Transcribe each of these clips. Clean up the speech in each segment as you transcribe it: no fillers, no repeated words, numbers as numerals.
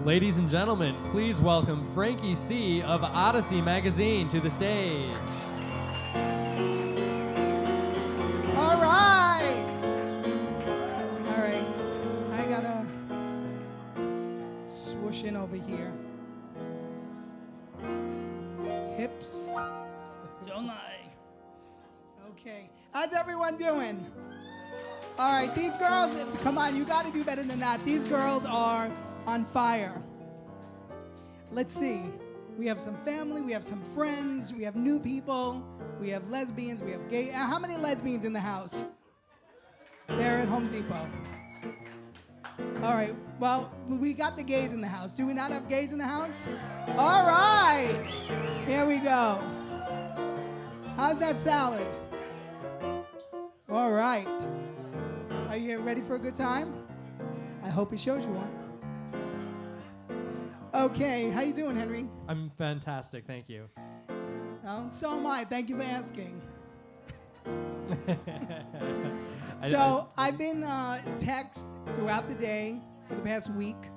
Ladies and gentlemen, please welcome Frankie C of Odyssey Magazine to the stage. All right. All right. I gotta swoosh in over here. Hips. Don't lie. Okay. How's everyone doing? All right. These girls, come on, you gotta do better than that. These girls are on fire. Let's see. We have some family, we have some friends, we have new people, we have lesbians, we have gay. How many lesbians in the house? They're at Home Depot. All right. Well, we got the gays in the house. Do we not have gays in the house? All right. Here we go. How's that salad? All right. Are you ready for a good time? I hope he shows you one. Okay, how you doing, Henry? I'm fantastic, thank you. So am I. Thank you for asking. I've been text throughout the day for the past week,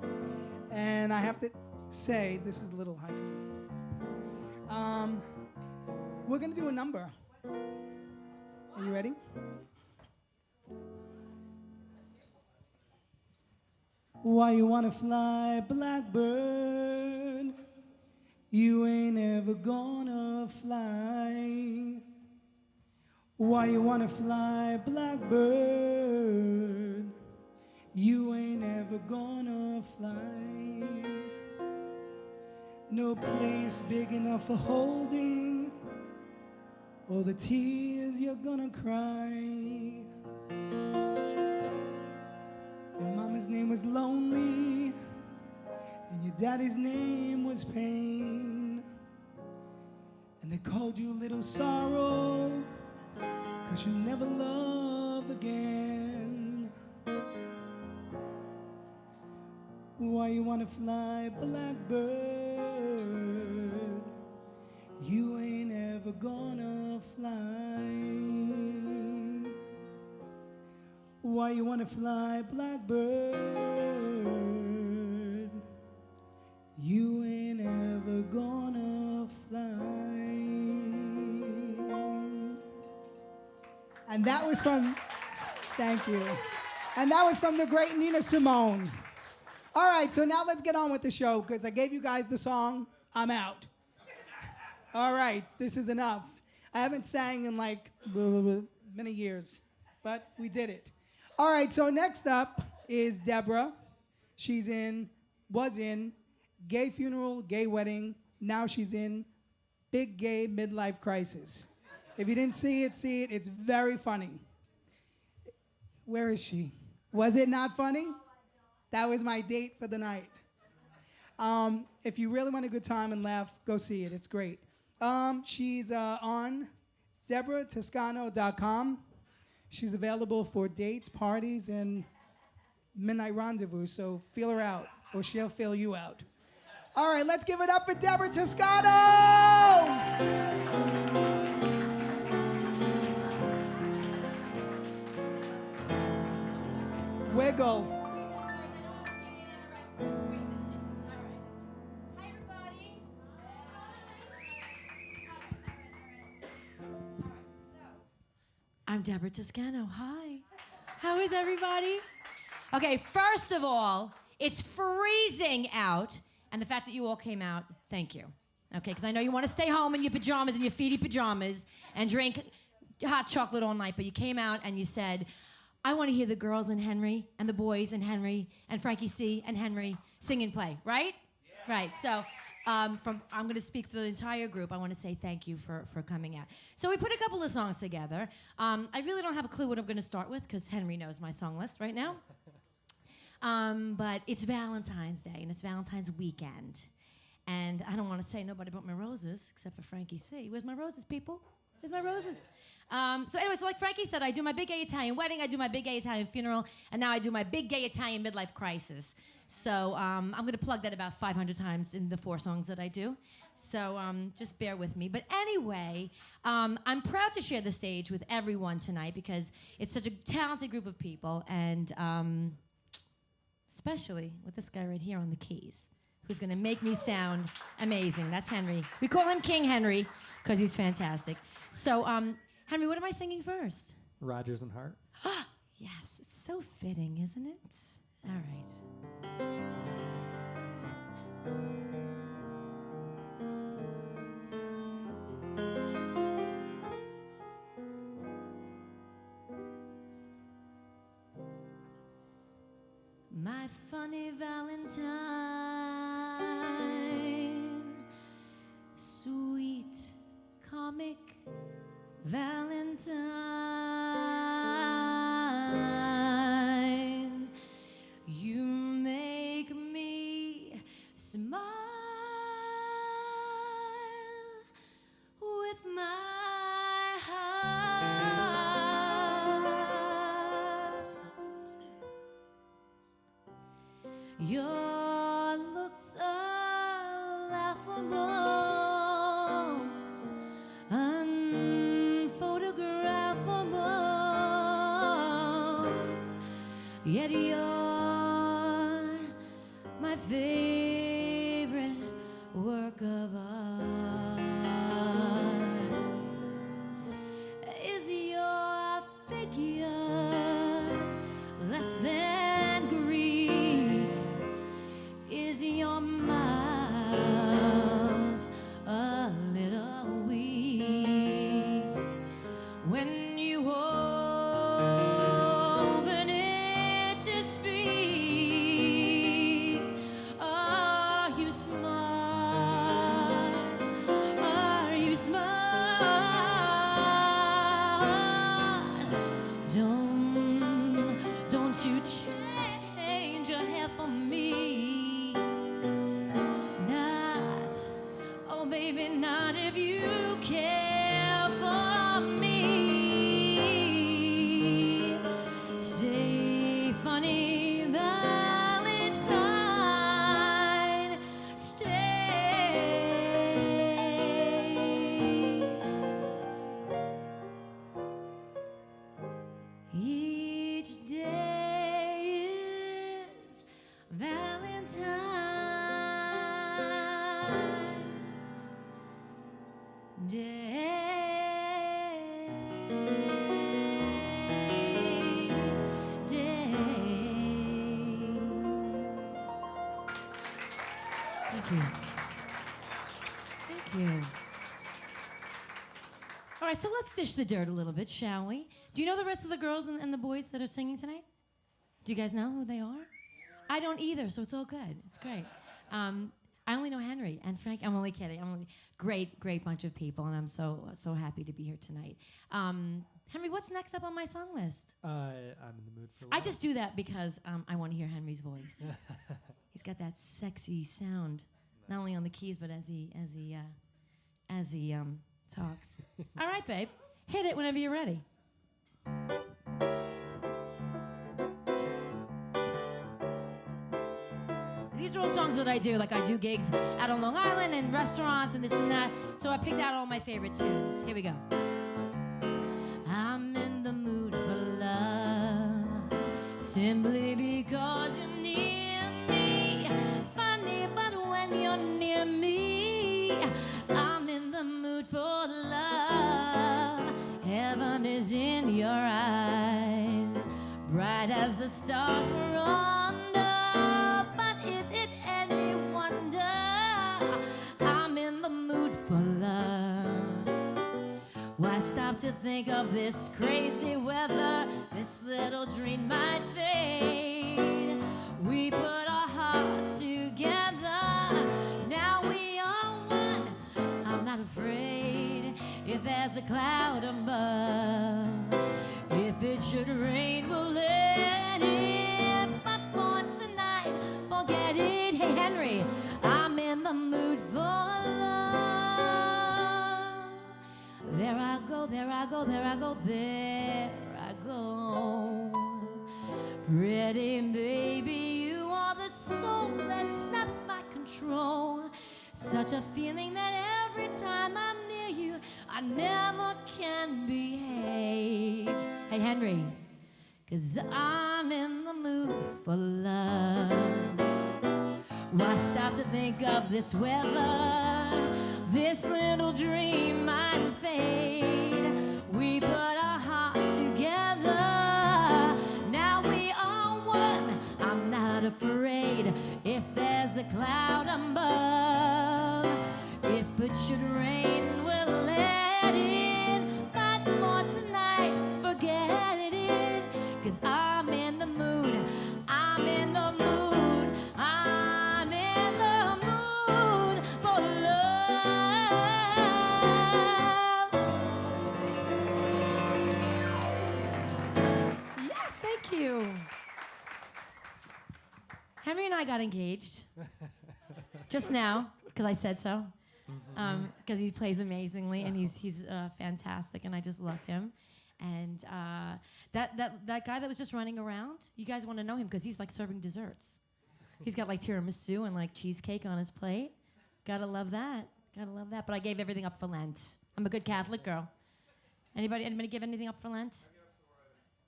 and I have to say, this is a little high for me. We're gonna do a number. Are you ready? Why you wanna fly, blackbird? You ain't ever gonna fly. Why you wanna fly, blackbird? You ain't ever gonna fly. No place big enough for holding all the tears you're gonna cry. Your mama's name was Lonely, and your daddy's name was Pain. And they called you Little Sorrow, 'cause you never love again. Why you wanna fly, blackbird? You ain't ever gonna fly. Why you wanna fly, blackbird? You ain't ever gonna fly. And that was from, thank you. And that was from the great Nina Simone. All right, so now let's get on with the show, because I gave you guys the song, I'm out. All right, this is enough. I haven't sang in like many years, but we did it. All right, so next up is Debra. Was in Gay Funeral, Gay Wedding. Now she's in Big Gay Midlife Crisis. If you didn't see it, see it. It's very funny. Where is she? Was it not funny? That was my date for the night. If you really want a good time and laugh, go see it. It's great. She's on DebraToscano.com. She's available for dates, parties, and midnight rendezvous, so feel her out, or she'll feel you out. All right, let's give it up for Debra Toscano! Wiggle. Hi, everybody. I'm Debra Toscano. Hi. How is everybody? Okay, first of all, it's freezing out, and the fact that you all came out, thank you. Okay, because I know you want to stay home in your pajamas and your feety pajamas and drink hot chocolate all night, but you came out and you said, I want to hear the girls and Henry and the boys and Henry and Frankie C and Henry sing and play, right? Yeah. Right, so I'm going to speak for the entire group. I want to say thank you for coming out. So we put a couple of songs together. I really don't have a clue what I'm going to start with because Henry knows my song list right now. But it's Valentine's Day and it's Valentine's weekend. And I don't want to say nobody but my roses, except for Frankie C. Where's my roses, people? Where's my roses? So anyway, so like Frankie said, I do my big gay Italian wedding, I do my big gay Italian funeral, and now I do my big gay Italian midlife crisis. So I'm going to plug that about 500 times in the 4 songs that I do. So just bear with me. But anyway, I'm proud to share the stage with everyone tonight because it's such a talented group of people, and especially with this guy right here on the keys. who's going to make me sound amazing. That's Henry. We call him King Henry because he's fantastic. So, Henry, what am I singing first? Rodgers and Hart. Yes, it's so fitting, isn't it? All right. My funny Valentine, sweet comic Valentine, you make me smile with my heart. Your looks are laughable, unphotographable, yet you're my favorite work of art. Is your figure less than Greek? Is your mouth a little weak? When you open it to speak, are you smart? Are you smart? Don't you change your hair for me. Not, oh baby, not if you care for me. Stay funny, Valentine. Stay. Each day is Valentine's Day. Thank you. Thank you. All right, so let's dish the dirt a little bit, shall we? Do you know the rest of the girls and the boys that are singing tonight? Do you guys know who they are? I don't either, so it's all good. It's great. I only know Henry and Frank. I'm only kidding. Great bunch of people, and I'm so happy to be here tonight. Henry, what's next up on my song list? I'm in the mood for. I just do that because I want to hear Henry's voice. He's got that sexy sound, not only on the keys but as he talks. All right, babe, hit it whenever you're ready. These are all songs that I do. Like, I do gigs out on Long Island and restaurants and this and that. So I picked out all my favorite tunes. Here we go. I'm in the mood for love, simply because you're near me. Funny, but when you're near me, I'm in the mood for love. Heaven is in your eyes, bright as the stars were under. But is it any wonder I'm in the mood for love? Why stop to think of this crazy weather? This little dream might fade. We put our hearts together, now we are one. I'm not afraid if there's a cloud above. If it should rain, we'll let it. But for tonight, forget it. Hey, Henry, I'm in the mood for love. There I go, there I go, there I go, there I go. Pretty baby, you are the soul that snaps my control. Such a feeling that every time I'm near you, I never can behave. Hey, Henry, 'cause I'm in the mood for love. Why stop to think of this weather? This little dream might fade. We put our hearts together. Now we are one. I'm not afraid. If there's a cloud above, if it should rain, we'll let it. But for tonight, forget it. 'Cause I'm in the mood. I'm in the mood. I'm in the mood for love. Yes, thank you. Henry and I got engaged just now because I said so. Because he plays amazingly and he's fantastic, and I just love him. And that guy that was just running around, you guys want to know him because he's like serving desserts. He's got like tiramisu and like cheesecake on his plate. Gotta love that. Gotta love that. But I gave everything up for Lent. I'm a good Catholic girl. Anybody give anything up for Lent?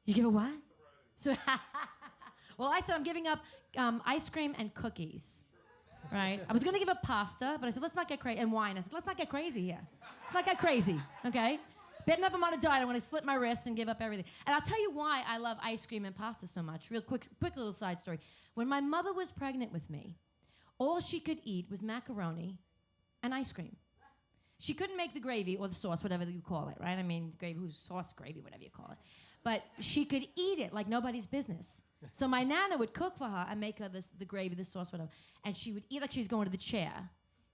You give a what? So well, I said I'm giving up ice cream and cookies. Right? I was going to give up pasta, but I said, let's not get crazy. And wine. I said, let's not get crazy here. Let's not get crazy, okay? Bad enough I'm on a diet. I want to slit my wrists and give up everything. And I'll tell you why I love ice cream and pasta so much. Real quick little side story. When my mother was pregnant with me, all she could eat was macaroni and ice cream. She couldn't make the gravy or the sauce, whatever you call it, right? I mean, gravy, sauce, gravy, whatever you call it. But she could eat it like nobody's business. So my nana would cook for her and make her the gravy, the sauce, whatever. And she would eat like she's going to the chair.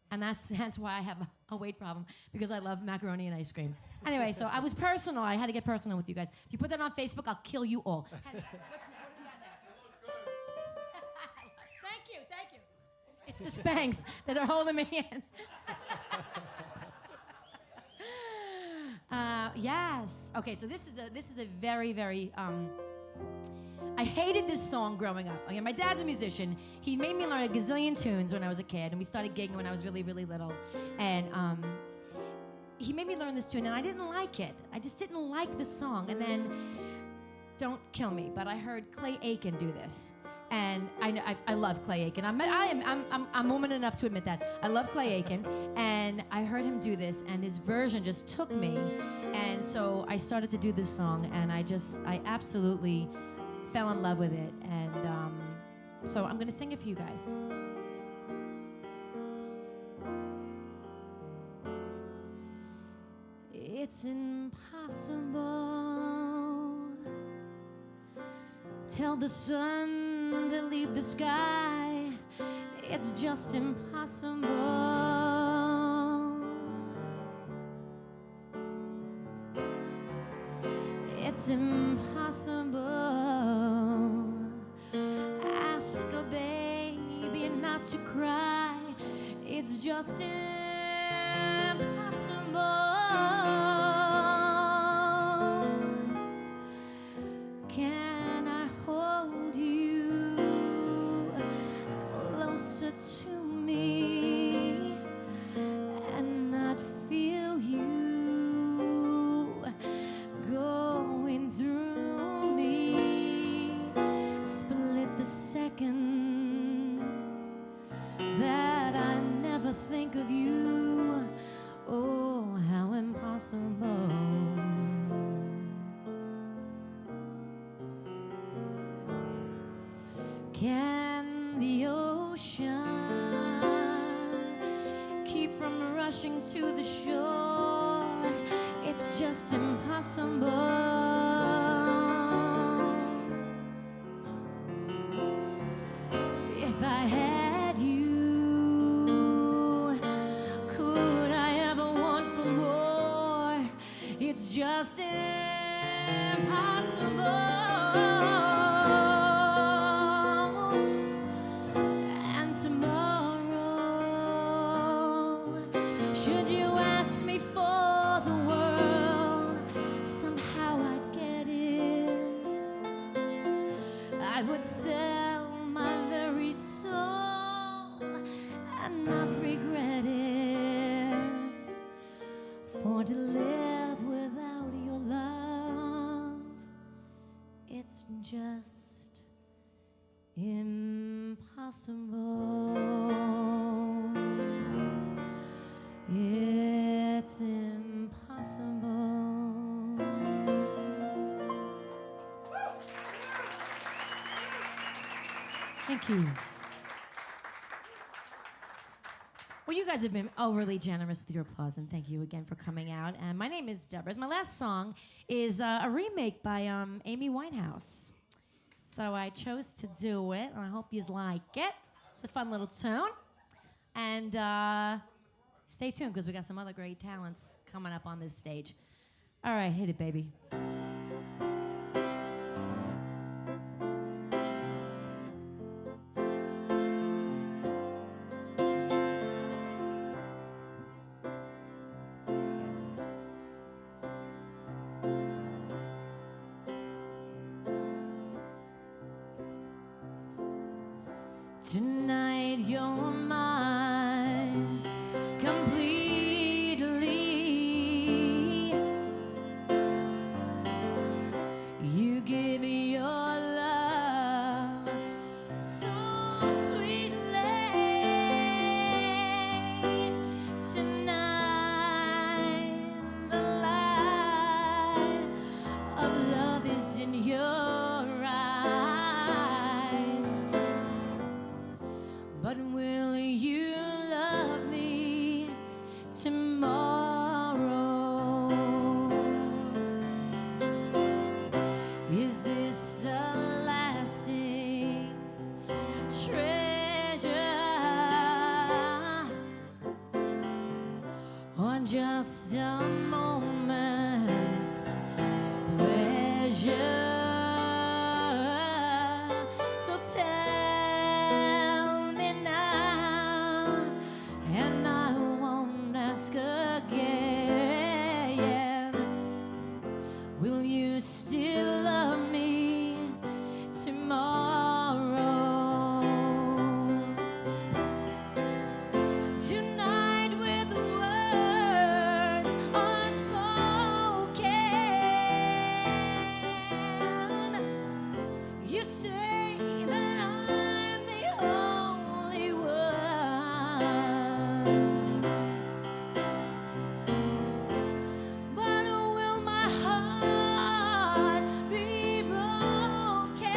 And that's why I have a weight problem, because I love macaroni and ice cream. Anyway, so I was personal. I had to get personal with you guys. If you put that on Facebook, I'll kill you all. What do we got next? Thank you. It's the Spanx that are holding me in. Yes. Okay, so this is a very, very I hated this song growing up. Okay, my dad's a musician. He made me learn a gazillion tunes when I was a kid, and we started gigging when I was really, really little. And he made me learn this tune, and I didn't like it. I just didn't like the song. And then, don't kill me, but I heard Clay Aiken do this, and I love Clay Aiken. I'm woman enough to admit that I love Clay Aiken, and I heard him do this, and his version just took me, and so I started to do this song, and I absolutely fell in love with it, and so I'm gonna sing it for you guys. It's impossible. Tell the sun to leave the sky. It's just impossible. It's impossible. Ask a baby not to cry. It's just impossible. Can I hold you closer to me and not feel you going through me? Split the second that I never think of you. Oh, how impossible. Can the ocean keep from rushing to the shore? It's just impossible. If I had you, could I ever want for more? It's just impossible. And tomorrow, should you ask me for the world, somehow I'd get it. I would sell my very soul and not regret it. For to live without your love, it's just impossible. Thank you. Well, you guys have been overly generous with your applause, and thank you again for coming out. And my name is Debra. My last song is a remake by Amy Winehouse. So I chose to do it, and I hope you like it. It's a fun little tune. And stay tuned, because we got some other great talents coming up on this stage. All right, hit it, baby. Tonight you're mine completely. You give your love so sweetly. Tonight the light of love is in your but will you love me tomorrow? Is this a lasting treasure or just a moment's pleasure? So tell me now, and I won't ask again. Will you still love me tomorrow? Tonight with words unspoken, you say that I'm the only one. But will my heart be broken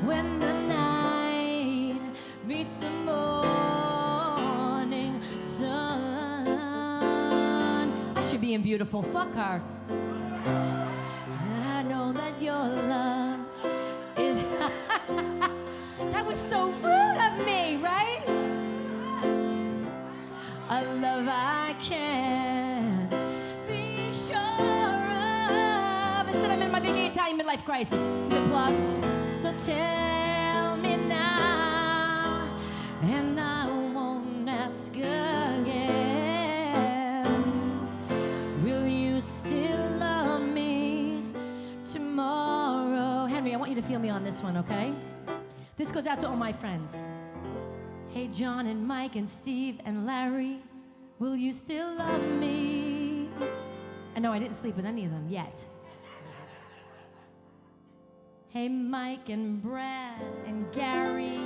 when the night meets the morning sun? I should be in beautiful. Fuck her. I know that your love is. That was so rude of me, right? A love I can't be sure of. Instead, I'm in my big Italian midlife crisis. See the plug? So tell me now, and I won't ask again. Will you still love me tomorrow? Henry, I want you to feel me on this one, okay? This goes out to all my friends. Hey, John and Mike and Steve and Larry, will you still love me? I know I didn't sleep with any of them yet. Hey, Mike and Brad and Gary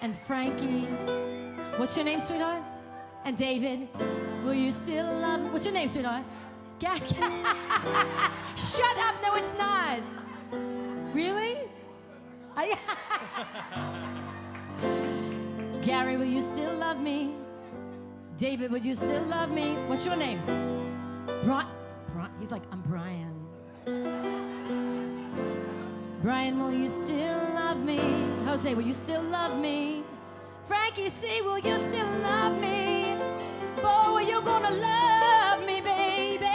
and Frankie. What's your name, sweetheart? And David, will you still love me? What's your name, sweetheart? Gary. Shut up, no it's not. Really? Gary, will you still love me? David, will you still love me? What's your name? He's like, I'm Brian. Brian, will you still love me? Jose, will you still love me? Frankie C, will you still love me? Beau, are you gonna love me, baby?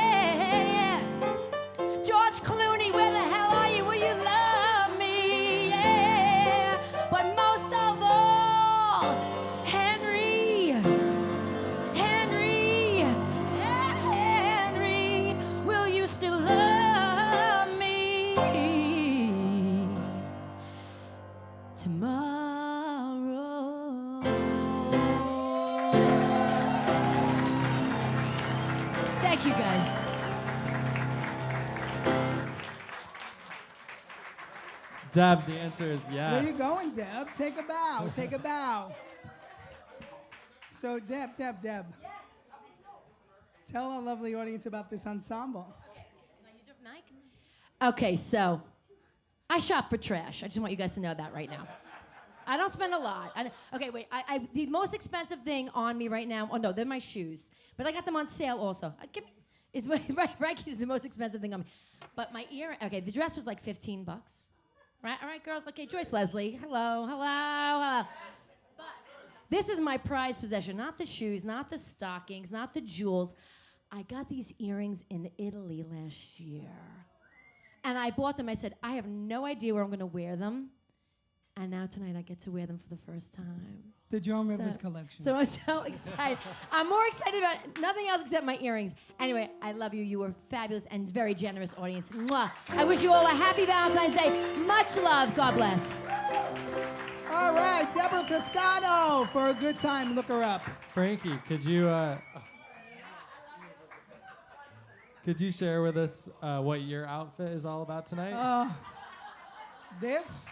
George Clooney, where the hell are you? Will you love me? Yeah. But most of all, Henry, will you still love me tomorrow? Thank you, guys. Deb, the answer is yes. Where you going, Deb? Take a bow. Take a bow. So, Deb. Tell our lovely audience about this ensemble. Okay, can I use your mic? Okay, so I shop for trash. I just want you guys to know that right now. I don't spend a lot. Okay, wait. The most expensive thing on me right now. Oh no, they're my shoes. But I got them on sale also. Frankie's the most expensive thing on me. But my ear. Okay, the dress was like $15. Right? All right, girls. Okay, Joyce Leslie. Hello. But this is my prized possession. Not the shoes, not the stockings, not the jewels. I got these earrings in Italy last year. And I bought them. I said, I have no idea where I'm going to wear them. And now tonight I get to wear them for the first time. The Joan Rivers collection. So I'm so excited. I'm more excited about nothing else except my earrings. Anyway, I love you. You were fabulous and very generous audience. Mwah. I wish you all a happy Valentine's Day. Much love. God bless. All right, Debra Toscano for a good time. Look her up. Frankie, could you share with us what your outfit is all about tonight? This?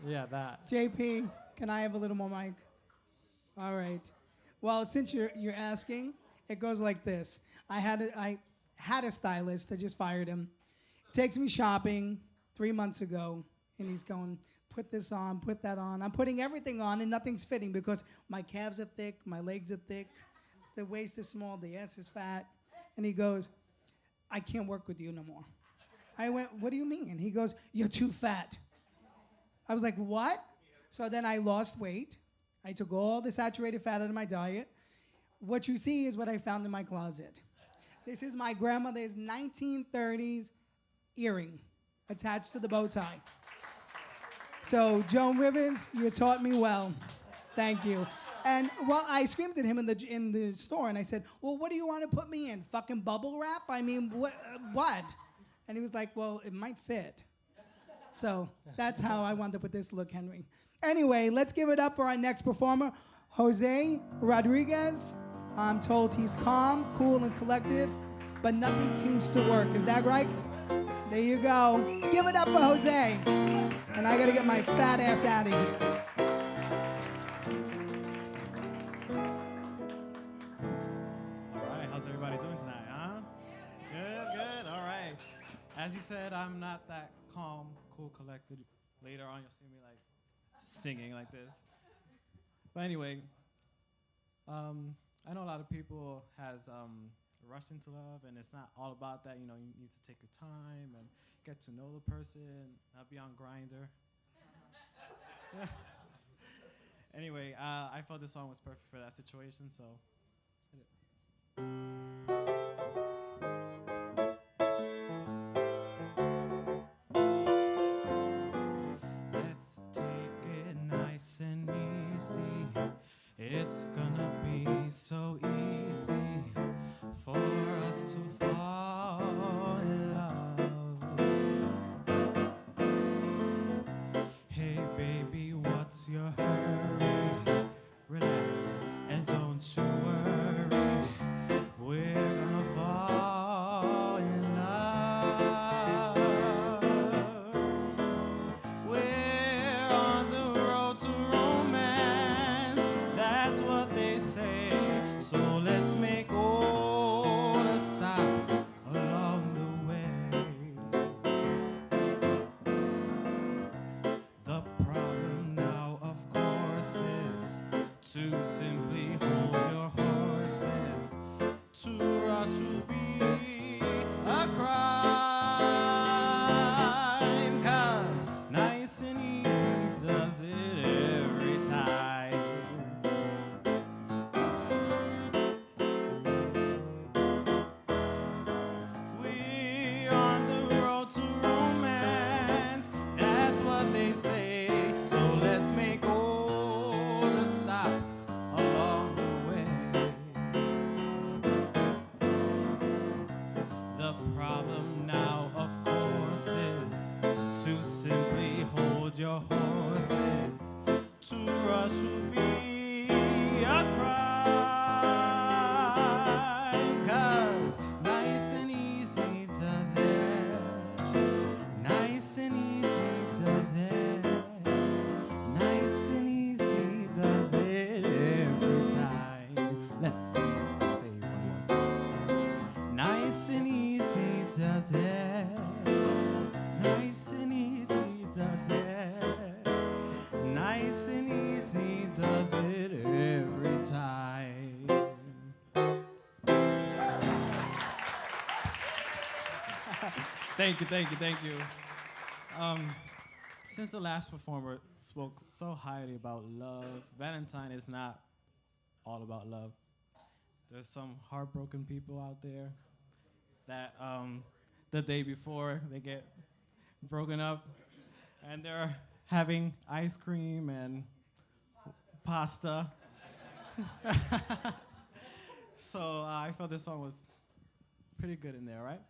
Yeah, that. JP, can I have a little more mic? All right. Well, since you're asking, it goes like this. I had a stylist. I just fired him. He takes me shopping 3 months ago, and he's going, put this on, put that on. I'm putting everything on, and nothing's fitting because my calves are thick, my legs are thick, the waist is small, the ass is fat. And he goes, I can't work with you no more. I went, what do you mean? He goes, you're too fat. I was like, what? So then I lost weight. I took all the saturated fat out of my diet. What you see is what I found in my closet. This is my grandmother's 1930s earring attached to the bow tie. So, Joan Rivers, you taught me well. Thank you. And well, I screamed at him in the store, and I said, well, what do you want to put me in? Fucking bubble wrap? I mean, what? And he was like, well, it might fit. So that's how I wound up with this look, Henry. Anyway, let's give it up for our next performer, Jose Rodriguez. I'm told he's calm, cool, and collective, but nothing seems to work. Is that right? There you go. Give it up for Jose. And I gotta get my fat ass out of here. All right, how's everybody doing tonight, huh? Good, all right. As you said, I'm not that calm, cool, collected. Later on, you'll see me like singing like this. But anyway, I know a lot of people has rushed into love, and it's not all about that. You know, you need to take your time and get to know the person, not be on Grindr. Anyway, I felt this song was perfect for that situation, so hit it. Let's take it nice and easy. It's gonna be so easy for us to fall in love. Hey baby, what's your hurry? Relax and don't you worry. We're gonna fall in love. We're on the road to romance. That's what they say. So let's make all the stops along the way. The problem now, of course, is to simply hold your horses. To rush will be a crime, 'cause nice and easy does it every time. We're on the road to romance, that's what they say. So let's make all the stops along the way. The problem now, of course, is to simply hold your horses. To rush will be a crime, 'cause nice and easy does it. Nice and easy does it. Nice and easy does it every time. Let me say one more time. Nice and easy does it. Nice and easy does nice and easy, does it every time. Thank you. Since the last performer spoke so highly about love, Valentine is not all about love. There's some heartbroken people out there that the day before they get broken up and they're having ice cream and pasta. So I felt this song was pretty good in there, right?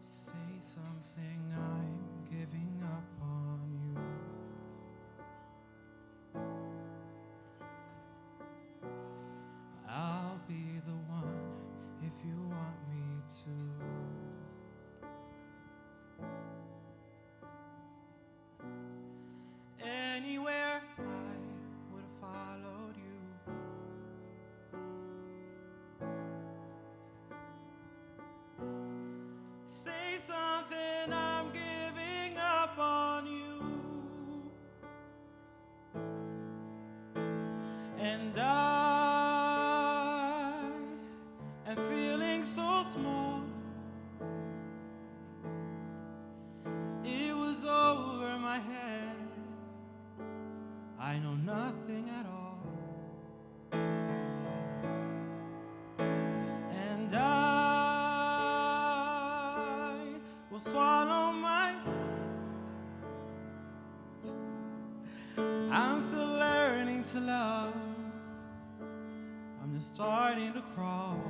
Say something, I'm giving up on you. I'll be the one if you want me to. Anywhere I would have followed you. Say something, I'm giving up on you. And I am feeling so small. It was over my head. I know nothing at all. And I will swallow my. I'm still learning to love. I'm just starting to crawl.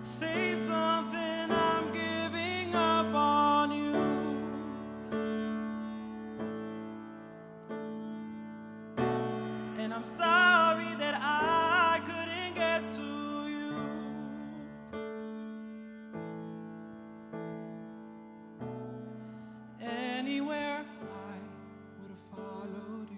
Say something, I'm giving up on you. And I'm sorry that I couldn't get to you. Anywhere I would have followed you.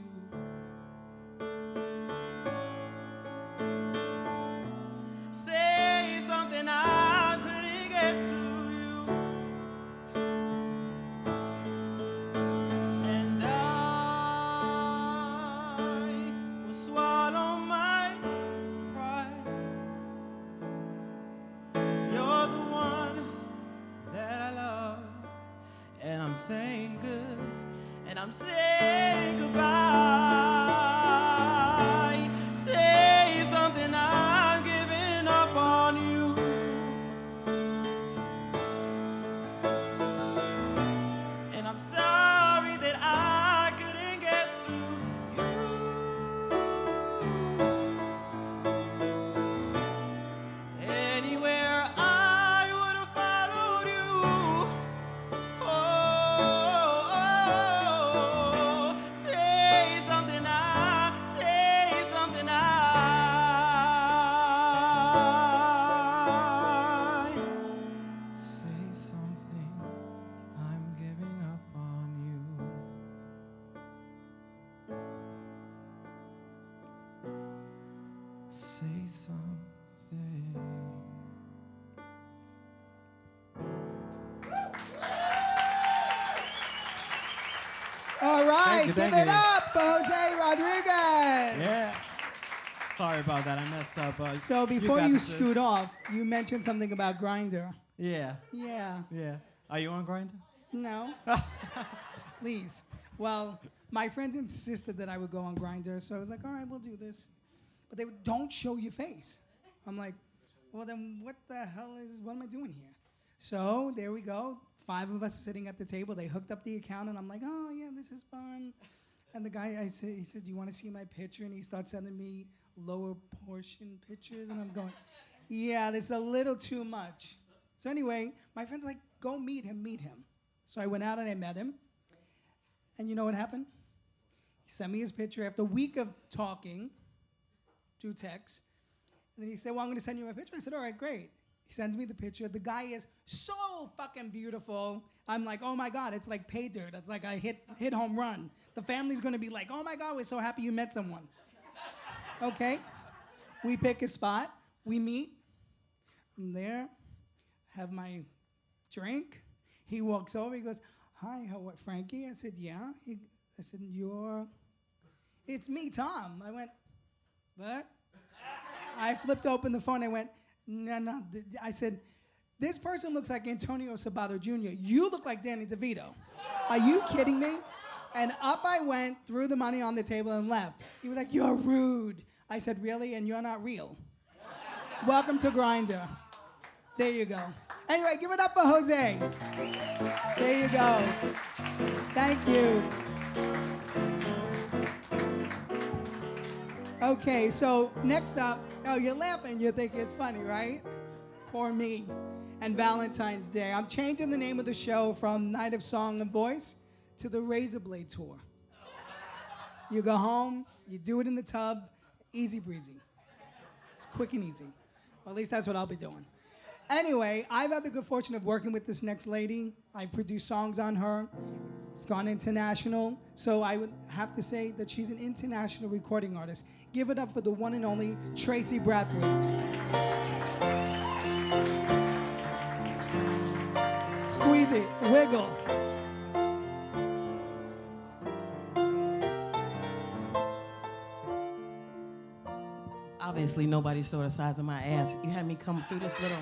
Say something, I couldn't get to you. And I will swallow my pride. You're the one that I love. And I'm saying good, and I'm saying goodbye. Say something, I'm giving up on you. And I'm sorry that I couldn't get to you. Anywhere I would have followed you. Say something, say something, say something, I'm giving up on you. Say something. All right, Thank give you. it up for Jose Rodriguez. Yeah. Sorry about that. I messed up. So before got you this. scoot off, you mentioned something about Grindr. Yeah. Yeah. Yeah. Are you on Grindr? No. Please. Well, my friends insisted that I would go on Grindr, so I was like, all right, we'll do this. But they would, don't show your face. I'm like, well, then what the hell what am I doing here? So there we go. 5 of us sitting at the table. They hooked up the account, and I'm like, oh, yeah, this is fun. And the guy, he said, do you want to see my picture? And he starts sending me lower portion pictures, and I'm going, yeah, this is a little too much. So anyway, my friend's like, go meet him. So I went out and I met him. And you know what happened? He sent me his picture after a week of talking through text. And then he said, well, I'm going to send you my picture. I said, all right, great. He sends me the picture. The guy is so fucking beautiful. I'm like, oh my God, it's like pay dirt. It's like I hit home run. The family's gonna be like, oh my God, we're so happy you met someone. Okay, we pick a spot, we meet. I'm there, have my drink. He walks over, he goes, hi, Frankie? I said, yeah. I said, it's me, Tom. I went, what? I flipped open the phone, I went, no. I said, this person looks like Antonio Sabato Jr. You look like Danny DeVito. Are you kidding me? And up I went, threw the money on the table and left. He was like, you're rude. I said, really? And you're not real. Welcome to Grindr. There you go. Anyway, give it up for Jose. There you go. Thank you. Okay, so next up, oh, you're laughing. You think it's funny, right? Poor me. And Valentine's Day. I'm changing the name of the show from Night of Song and Voice to the Razor Blade Tour. You go home, you do it in the tub, easy breezy. It's quick and easy. Well, at least that's what I'll be doing. Anyway, I've had the good fortune of working with this next lady. I produced songs on her. It's gone international. So I would have to say that she's an international recording artist. Give it up for the one and only Tracy Brathwaite. Squeeze it, wiggle. Obviously, nobody saw the size of my ass. You had me come through this little...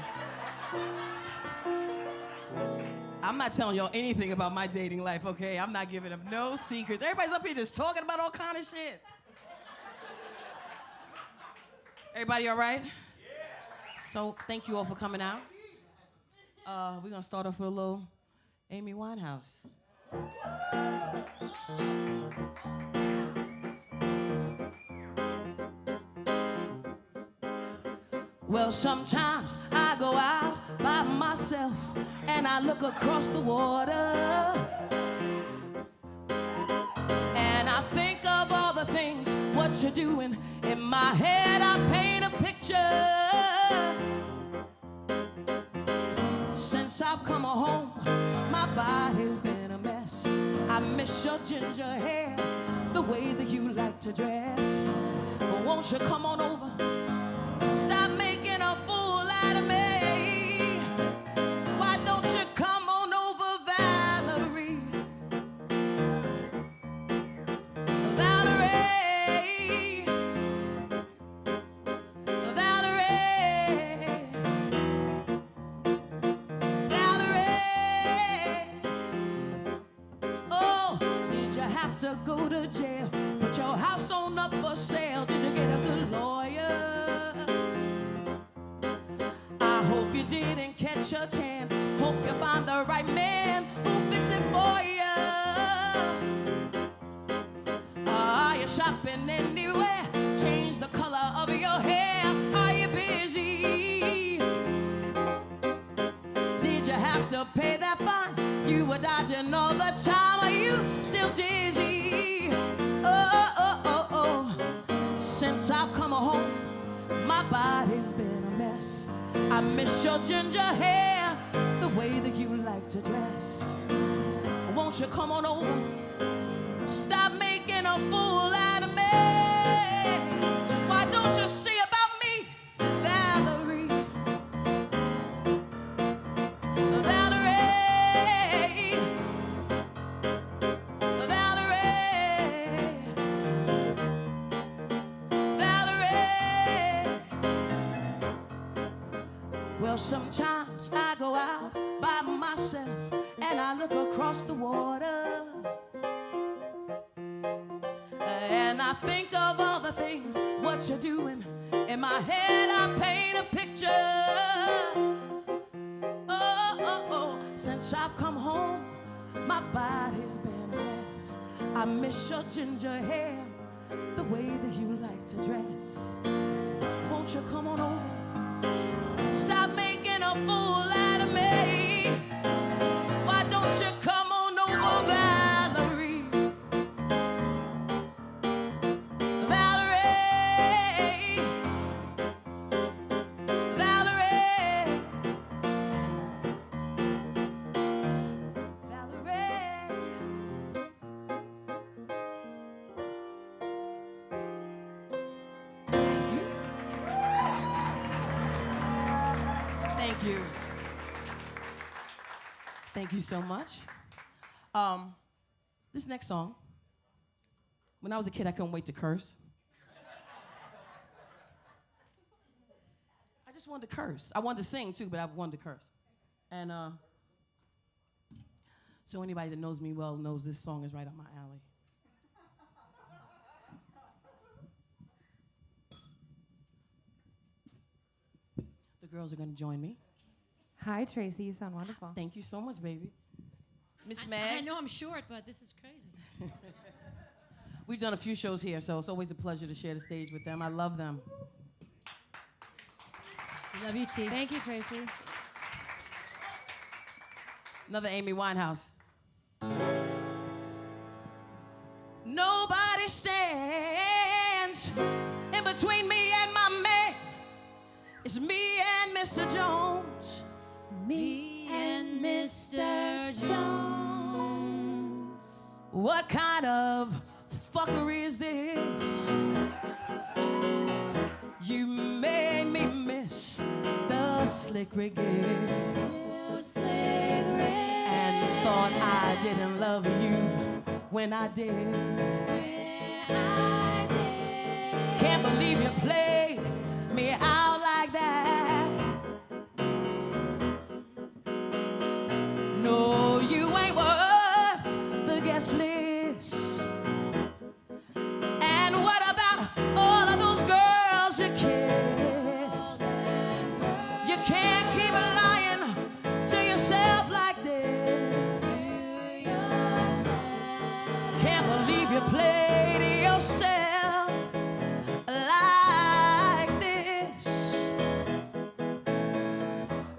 I'm not telling y'all anything about my dating life, okay? I'm not giving them no secrets. Everybody's up here just talking about all kind of shit. Everybody all right? Yeah. So, thank you all for coming out. We're gonna start off with a little Amy Winehouse. Well, sometimes I go out by myself and I look across the water and I think of all the things, what you're doing. In my head I paint a picture. Since I've come home, my body's been a mess. I miss your ginger hair, the way that you like to dress. Won't you come on over? Stop making a fool out of me. Why don't you come on over, Valerie? Valerie. Valerie. Valerie. Oh, did you have to go to jail? Put your house on up for sale. Did you get a good lawyer? I hope you didn't catch a tan. Hope you find the right man who'll fix it for you. Are you shopping anywhere? Change the color of your hair. Are you busy? Did you have to pay that fine? You were dodging all the time. Are you still dizzy? Oh. Since I've come home, my body's been a mess. I miss your ginger hair, the way that you like to dress. Won't you come on over? Stop making a fool out of me. Why don't you see about me, Valerie? Valerie. Valerie. Valerie. Well, sometimes I go out by myself and I look across the water and I think of all the things, what you're doing. In my head I paint a picture. Oh. Since I've come home, my body's been a mess. I miss your ginger hair, the way that you like to dress. Won't you come on over? Stop making a fool out of me. Why don't you come on over, Valerie? Valerie. Valerie. Thank you so much. This next song, when I was a kid, I couldn't wait to curse. I just wanted to curse. I wanted to sing too, but I wanted to curse. And so anybody that knows me well knows this song is right up my alley. The girls are gonna join me. Hi, Tracy. You sound wonderful. Thank you so much, baby. Miss I Meg. know I'm short, but this is crazy. We've done a few shows here, so it's always a pleasure to share the stage with them. I love them. Love you, T. Thank you, Tracy. Another Amy Winehouse. Nobody stands in between me and my man. It's me and Mr. Jones. Me and Mr. Jones. What kind of fuckery is this? You made me miss the slick reggae. You slick red. And thought I didn't love you when I did. When I did. Can't believe you played me out like that. No, you ain't worth the guest list. And what about all of those girls you kissed? You can't keep lying to yourself like this. Can't believe you played yourself like this.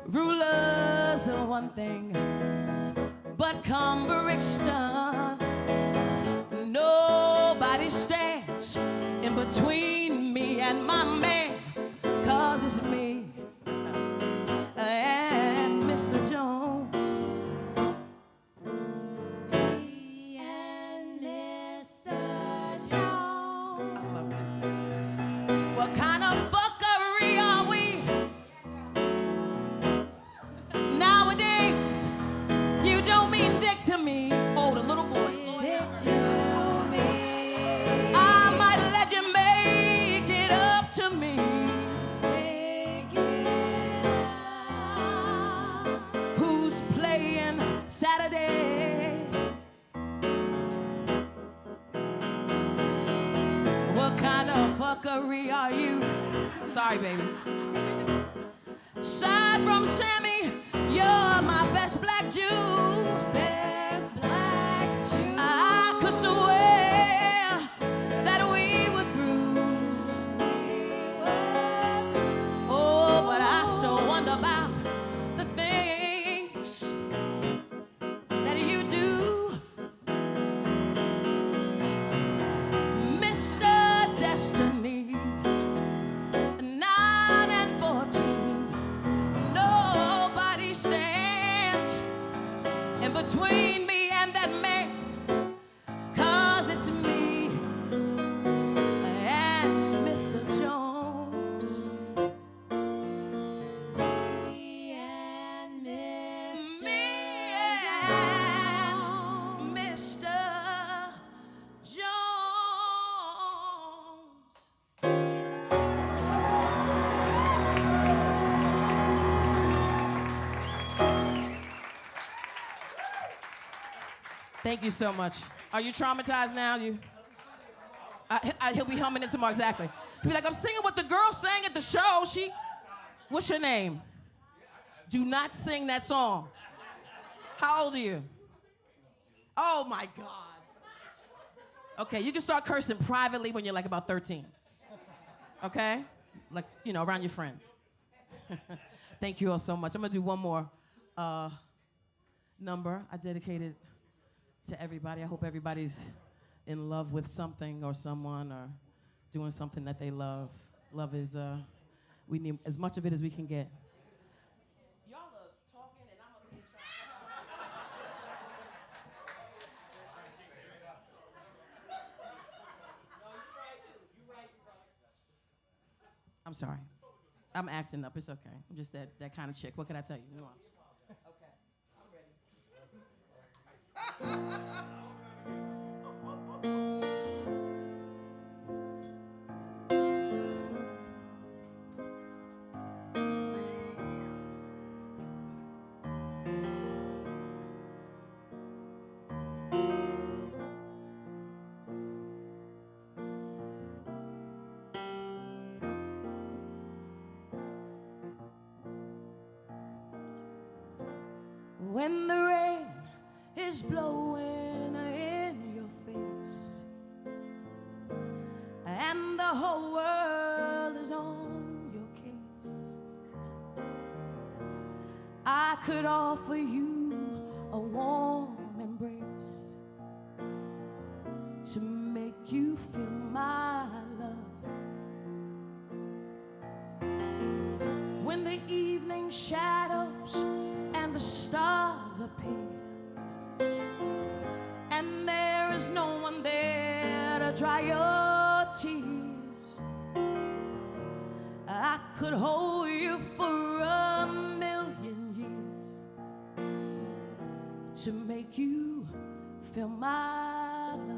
Rulers are one thing, but come Brixton, nobody stands in between me and my man, 'cause it's me and Mr. Jones. Me and Mr. Jones. I love this. What kind of fuckery are we? Nowadays, you don't mean dick to me. Oh, the little boy. It to me. I might let you make it up to me. Make it up. Who's playing Saturday? What kind of fuckery are you? Sorry, baby. Aside from Sammy, you're my best black Jew. Best black Jew. I could swear that we were through. Oh, but I so wonder about the things that you do. Mr. Destiny, 9 and 14. Nobody stands in between me and that man, 'cause it's me and Mr. Jones. Me and Mr. Me and Mr. Jones. Thank you so much. Are you traumatized now? He'll be humming it tomorrow, exactly. He'll be like, I'm singing what the girl sang at the show. What's your name? Do not sing that song. How old are you? Oh my God. Okay, you can start cursing privately when you're like about 13. Okay? Like, around your friends. Thank you all so much. I'm gonna do one more number. I dedicate it to everybody. I hope everybody's in love with something or someone or doing something that they love. Love is, we need as much of it as we can get. Y'all are talking and I'm up here trying. I'm sorry. I'm acting up. It's okay. I'm just that kind of chick. What can I tell you? Okay, I'm ready. when the rain is blowing in your face and the whole world is on your case, I could offer you a warm embrace to make you feel my love. When the evening shadows and the stars appear and there is no one there to dry your tears, I could hold you for a million years to make you feel my love.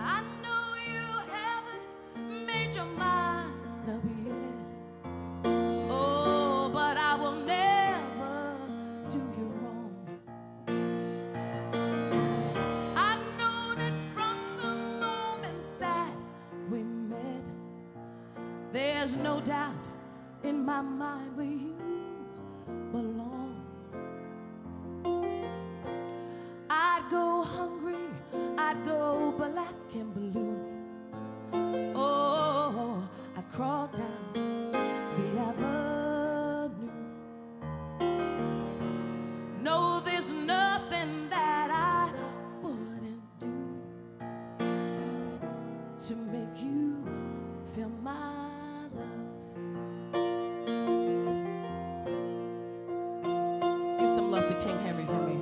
I know you haven't made your mind up yet. Oh, but I will never do you wrong. I've known it from the moment that we met. There's no doubt in my mind where you belong. I'd go hungry, I'd go black and blue. Oh, I'd crawl down the avenue. No, there's nothing that I wouldn't do to make you feel my love. Give some love to King Henry for me.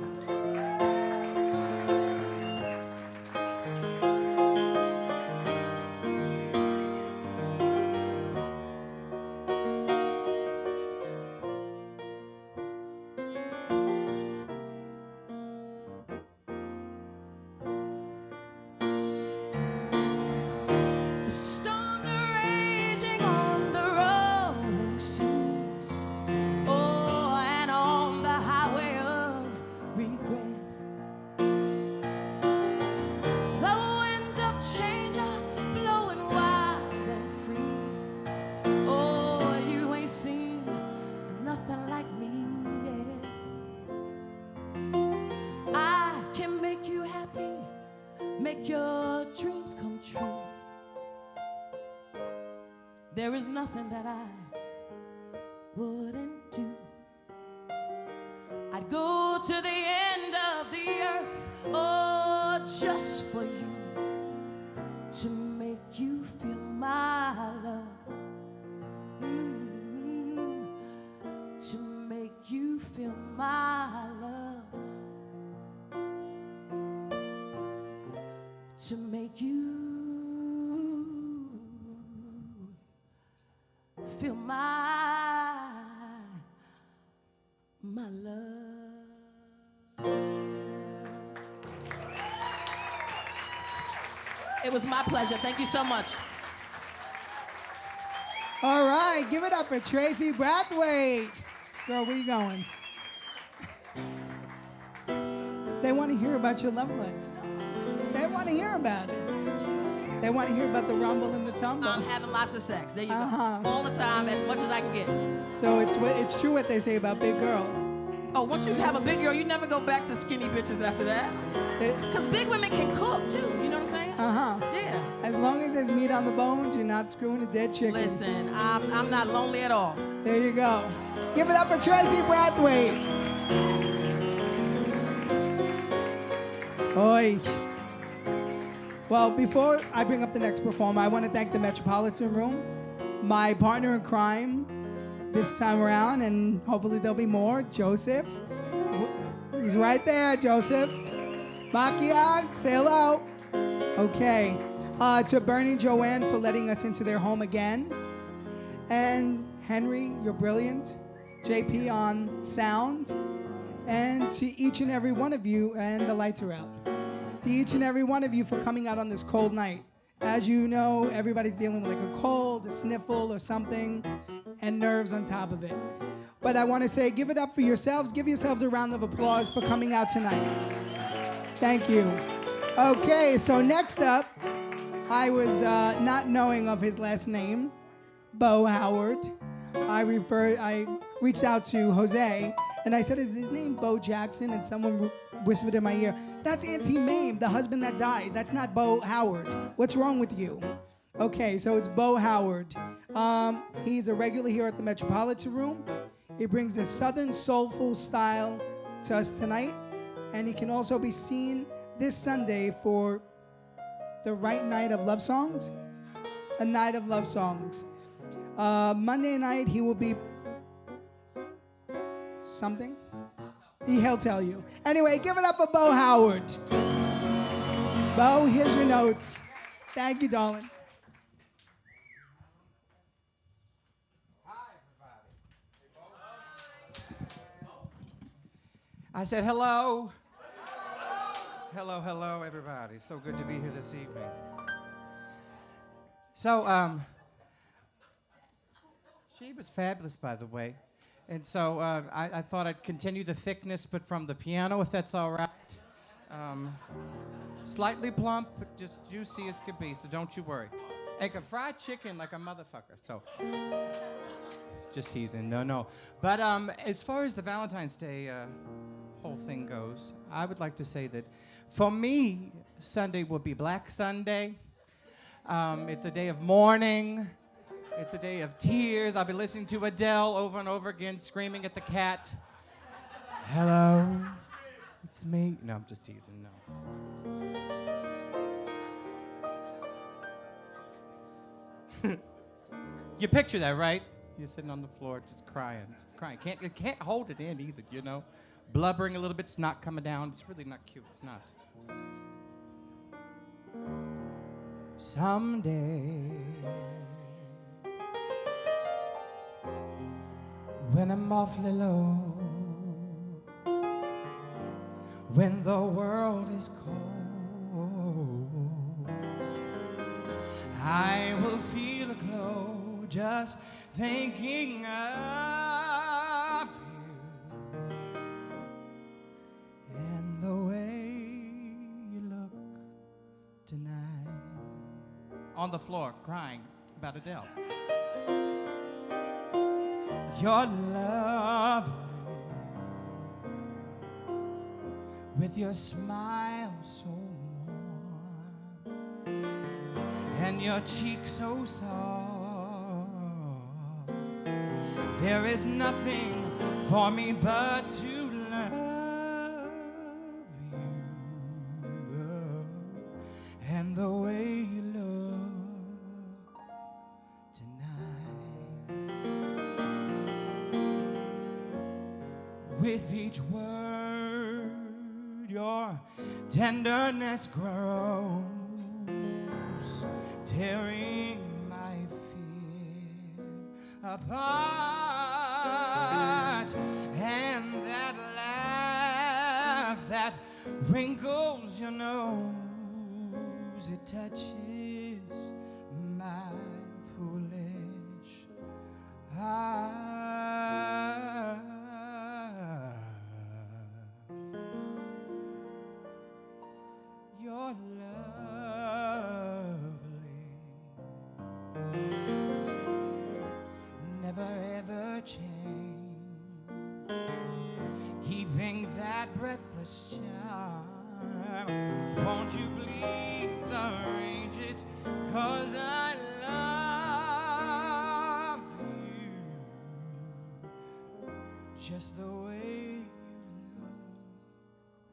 The storms are raging on the rolling seas, oh, and on the highway of regret. The winds of change are blowing wild and free. Oh, you ain't seen nothing like me yet. I can make you happy, make your dreams come true. There is nothing that I wouldn't do. I'd go to the end of the earth, oh, just for you, to make you feel my love. To make you feel my love. To make you feel my love. It was my pleasure. Thank you so much. All right, give it up for Tracy Brathwaite. Girl, where you going? They want to hear about your love life. They want to hear about it. They want to hear about the rumble and the tumble. I'm having lots of sex. There you Uh-huh. go. All the time, as much as I can get. So it's true what they say about big girls. Oh, once you have a big girl, you never go back to skinny bitches after that. Because big women can cook, too. You know what I'm saying? Uh-huh. Yeah. As long as there's meat on the bones, you're not screwing a dead chicken. Listen, I'm not lonely at all. There you go. Give it up for Tracy Brathwaite. Oi. Well, before I bring up the next performer, I want to thank the Metropolitan Room, my partner in crime this time around, and hopefully there'll be more, Joseph. He's right there, Joseph. Macchia, say hello. Okay. To Bernie and Joanne for letting us into their home again. And Henry, you're brilliant. JP on sound. And to each and every one of you, and the lights are out. To each and every one of you for coming out on this cold night. As you know, everybody's dealing with like a cold, a sniffle, or something, and nerves on top of it. But I want to say, give it up for yourselves. Give yourselves a round of applause for coming out tonight. Thank you. Okay, so next up, I was not knowing of his last name, Beau Howard. I reached out to Jose, and I said, is his name Beau Jackson? And someone whispered in my ear, that's Auntie Mame, the husband that died. That's not Beau Howard. What's wrong with you? Okay, so it's Beau Howard. He's a regular here at the Metropolitan Room. He brings a Southern soulful style to us tonight, and he can also be seen this Sunday for the Right Night of Love Songs, a night of love songs. Monday night he will be something. He'll tell you. Anyway, give it up for Beau Howard. Beau, here's your notes. Thank you, darling. I said hello. Hello, hello, everybody. So good to be here this evening. So, she was fabulous, by the way. And so I thought I'd continue the thickness, but from the piano, if that's all right. Slightly plump, but just juicy as could be, so don't you worry. And can fried chicken like a motherfucker, so. Just teasing, no. But as far as the Valentine's Day whole thing goes, I would like to say that for me, Sunday will be Black Sunday. It's a day of mourning. It's a day of tears. I'll be listening to Adele over and over again, screaming at the cat. Hello, it's me. No, I'm just teasing, no. You picture that, right? You're sitting on the floor just crying. Can't hold it in either, you know? Blubbering a little bit, snot coming down. It's really not cute, it's not. Someday, when I'm awfully low, when the world is cold, I will feel a glow just thinking of you and the way you look tonight. On the floor, crying about Adele. You're lovely with your smile so warm and your cheek so soft. There is nothing for me but to love you and the way you look tonight. With each word, your tenderness grows, tearing my fear apart, and that laugh that wrinkles your nose, it touches my foolish heart. You're lovely, never ever change, keeping that breathless charm. Won't you please arrange it, 'cause I love you just the way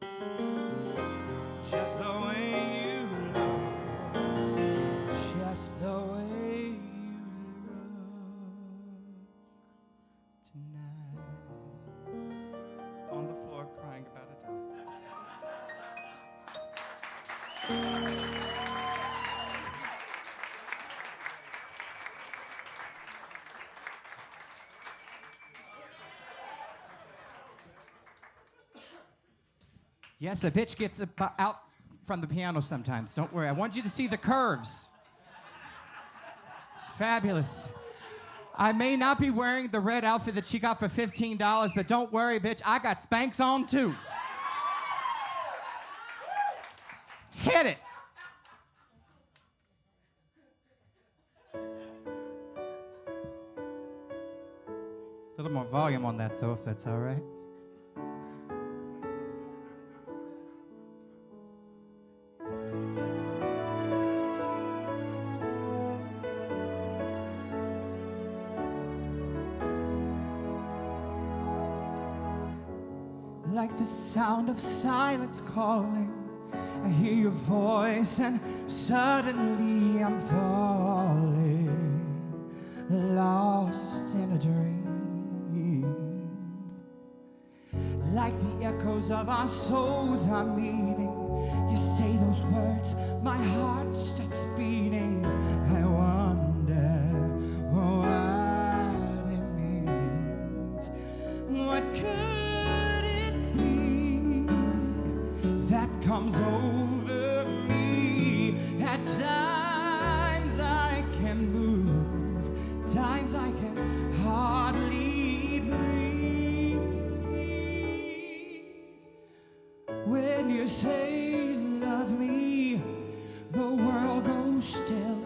you look, just the way you look, just the way you look tonight. On the floor crying about Adele. Yes, a bitch gets out from the piano sometimes. Don't worry. I want you to see the curves. Fabulous. I may not be wearing the red outfit that she got for $15, but don't worry, bitch. I got Spanx on, too. Hit it. Little little more volume on that, though, if that's all right. Like the sound of silence calling, I hear your voice and suddenly I'm falling, lost in a dream. Like the echoes of our souls are meeting, you say those words, my heart stops beating. I wonder what it means. What could it be that comes over me? At times I can move, times I can hardly breathe. When you say you love me, the world goes still,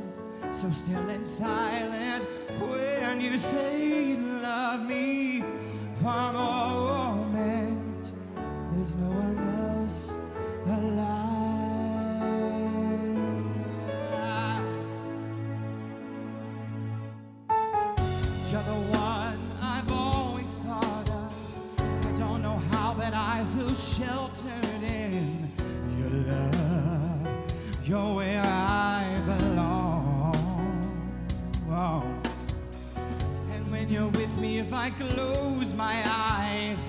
so still and silent. When you say you love me, for a moment, there's no one else alive. You're the one I've always thought of. I don't know how, but I feel sheltered in your love. You're where I belong. And when you're with me, if I close my eyes,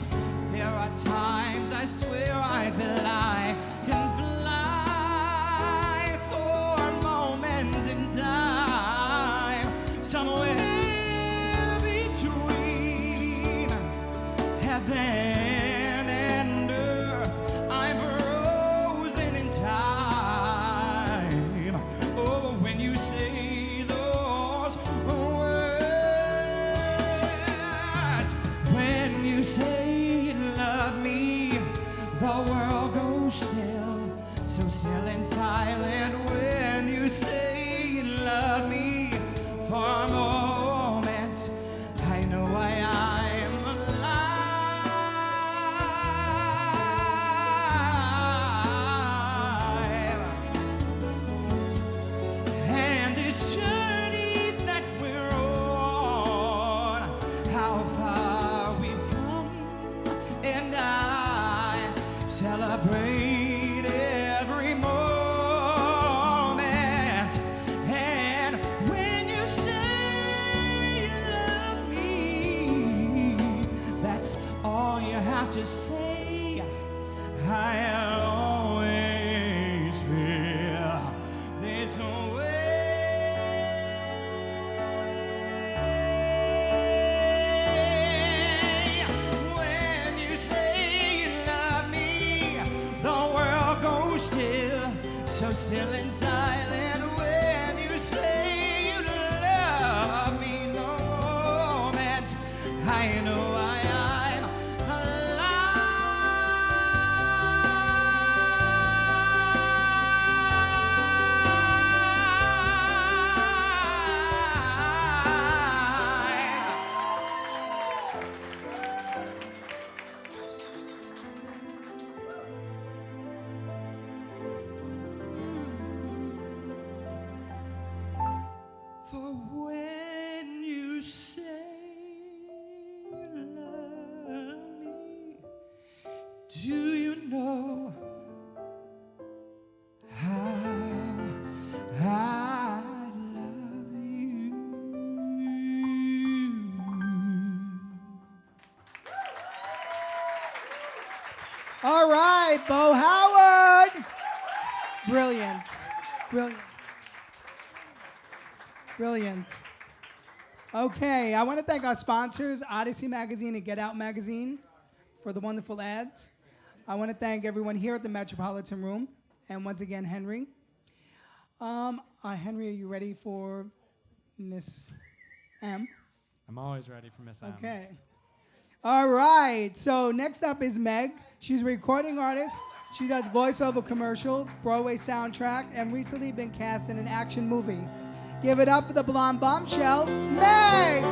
there are times I swear I feel I can fly for a moment in time, somewhere between heaven and earth. I'm frozen in time. Oh, when you say those words, when you say you love me, the world goes still, so still and silent. When you say you love me, for a moment, I know I am alive. And this journey that we're on, how far we've come, and I celebrate every moment. And when you say you love me, that's all you have to say. I'll always feel this way. When you say you love me, the world goes still, so still and silent. When you say you love me, the moment I know I'm For when you say you love me, do you know how I love you? All right, Beau Howard. Brilliant. Brilliant. Brilliant. Okay, I want to thank our sponsors, Odyssey Magazine and Get Out Magazine, for the wonderful ads. I want to thank everyone here at the Metropolitan Room, and once again, Henry. Henry, are you ready for Miss M? I'm always ready for Miss M. Okay. All right, so next up is Meg. She's a recording artist. She does voiceover commercials, Broadway soundtrack, and recently been cast in an action movie. Give it up for the blonde bombshell, Meg!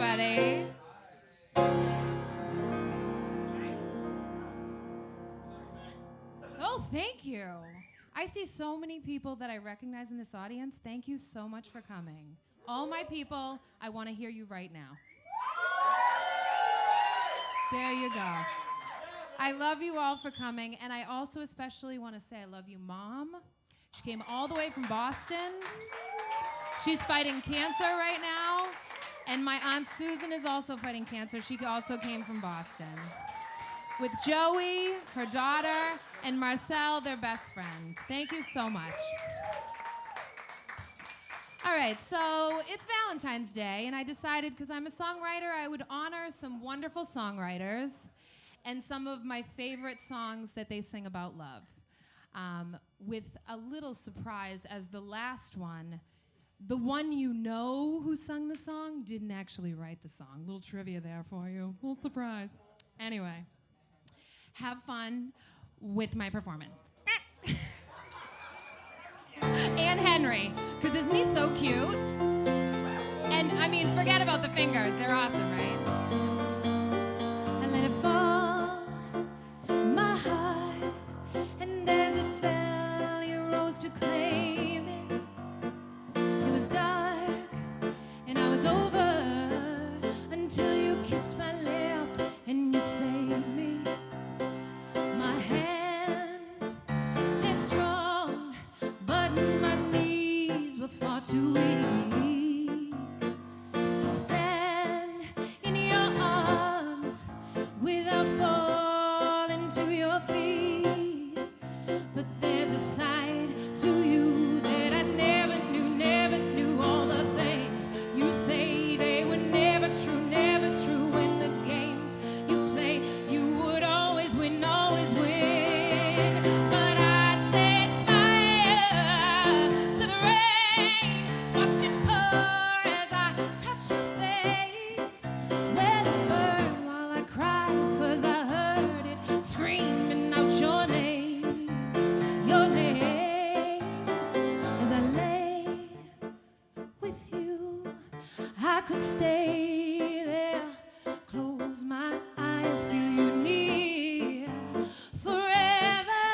everybody. Oh, thank you. I see so many people that I recognize in this audience. Thank you so much for coming. All my people, I want to hear you right now. There you go. I love you all for coming, and I also especially want to say I love you, Mom. She came all the way from Boston. She's fighting cancer right now, and my Aunt Susan is also fighting cancer. She also came from Boston. With Joey, her daughter, and Marcel, their best friend. Thank you so much. All right, so it's Valentine's Day, and I decided, because I'm a songwriter, I would honor some wonderful songwriters and some of my favorite songs that they sing about love. With a little surprise, as the last one, the one you know who sung the song didn't actually write the song. Little trivia there for you. Little surprise. Anyway, have fun with my performance. And Henry, because isn't he so cute? And I mean, forget about the fingers. They're awesome, right? I let it fall, my heart, and as it fell, you rose to claim it. It was dark, and I was over until you kissed my lips and you saved me. My hands, they're strong, but my knees were far too weak to stand in your arms without falling to your feet. But there's a side to you that I never knew, all the things you say, they were never true, in the games you play, you would always win, but I set fire to the rain, watched it pour as I touched your face, let it burn while I cried, 'cause I heard it screaming out your name, as I lay with you. I could stay there, close my eyes, feel you near. Forever,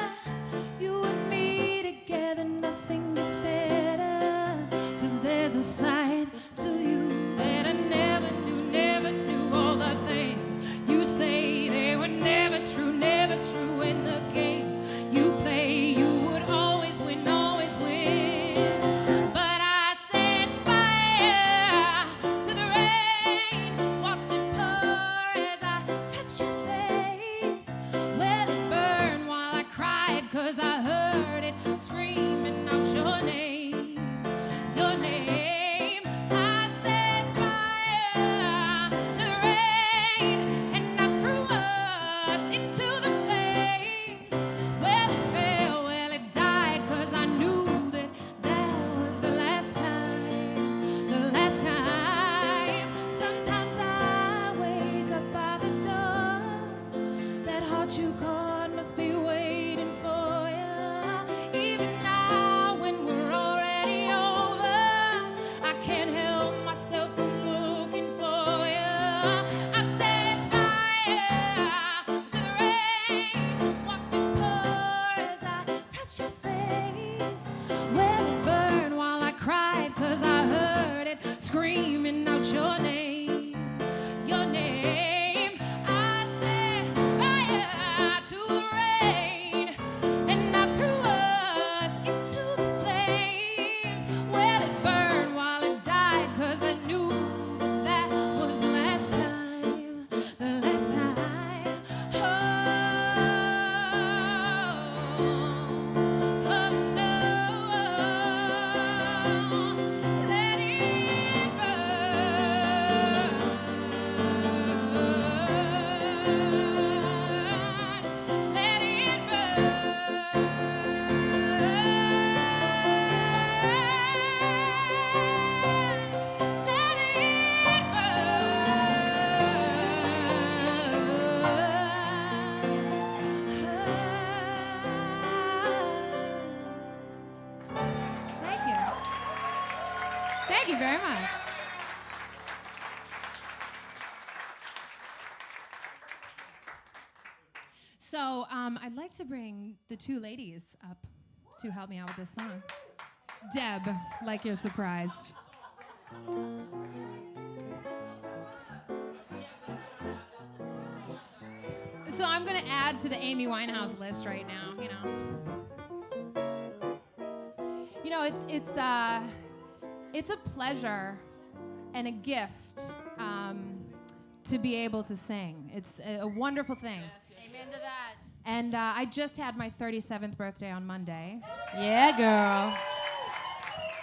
you and me together, nothing gets better. 'Cause there's a side to you that I never knew, all the things you say, they were never true, in the games you play, you would always win, but I set fire to the rain, watched it pour as I touched your face, well it burned while I cried, 'cause I heard it screaming out your name, I set fire to the rain, and I threw us into the flames, well it fell, well it died, 'cause I knew that was the last time, sometimes I wake up by the door, that heart you caught must be waiting for ya, even now when we're already over, I can't help myself from looking for ya. I set fire to the rain, watched it pour as I touched your face, well it burned while I cried, 'cause I heard it screaming out your name, I set fire to the rain, and I threw us into the flames, well it burned while it died, 'cause I knew that was the last time, oh no, let it burn, Thank you very much. So I'd like to bring the two ladies up to help me out with this song. Deb, like you're surprised. So I'm gonna add to the Amy Winehouse list right now, you know. You know, it's a pleasure and a gift to be able to sing. It's a wonderful thing. Amen to that. And I just had my 37th birthday on Monday. Yeah, girl.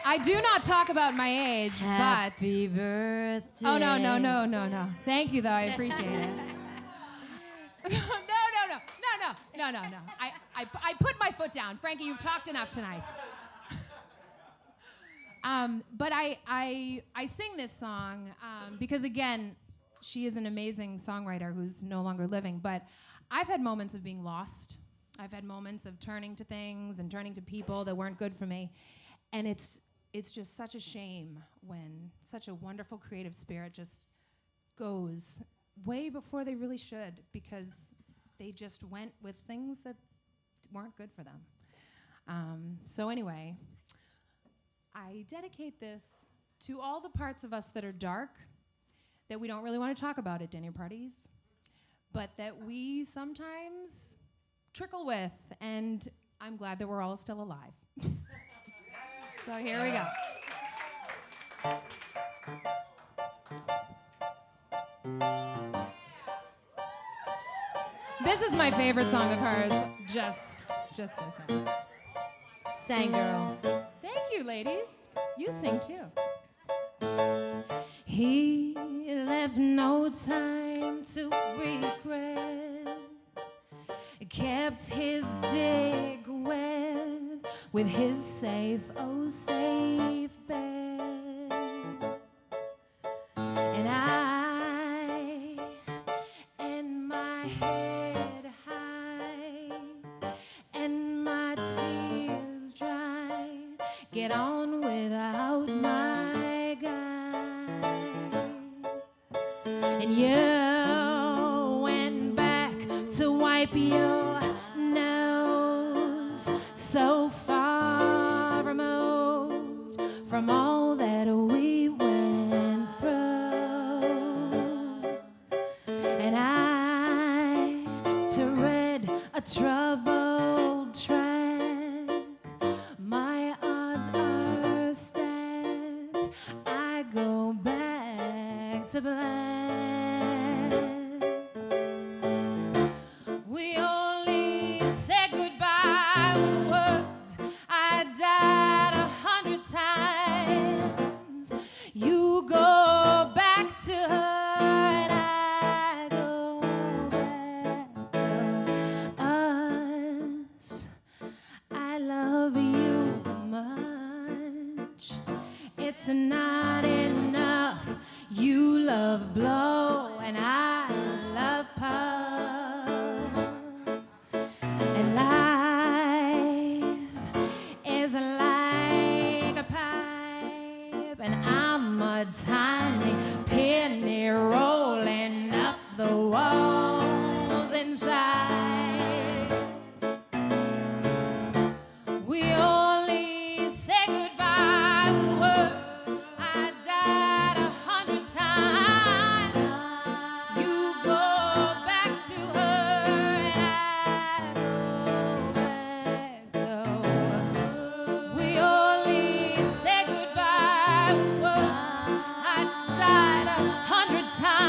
I do not talk about my age, Happy birthday. Oh, no. Thank you, though. I appreciate it. No. I put my foot down. Frankie, you've talked enough tonight. But I sing this song because, again, she is an amazing songwriter who's no longer living. But I've had moments of being lost. I've had moments of turning to things and turning to people that weren't good for me. And it's just such a shame when such a wonderful creative spirit just goes way before they really should, because they just went with things that weren't good for them. So anyway, I dedicate this to all the parts of us that are dark, that we don't really want to talk about at dinner parties, but that we sometimes trickle with, and I'm glad that we're all still alive. So here we go. This is my favorite song of hers. Just a second. Sang, girl. Thank you, ladies. You sing too. He left no time to regret, kept his dig wet with his safe, oh safe bet. And I, and my head high, and my tears dry, get on without my guy. And you went back to wipe your nose, so far removed from all that we went through. And I, to read a troubled track, my odds are stacked. I go back to black. We only said goodbye with words. I died 100 times. You go back to her, and I go back to us. I love you much. It's not enough. You love blow, and I love puff. And life is like a pipe, and I'm a tiny penny rolling up the walls inside. We only say goodbye with words. I died 100 times. You go back to her, and I go back to her. We only say goodbye with words. I died 100 times.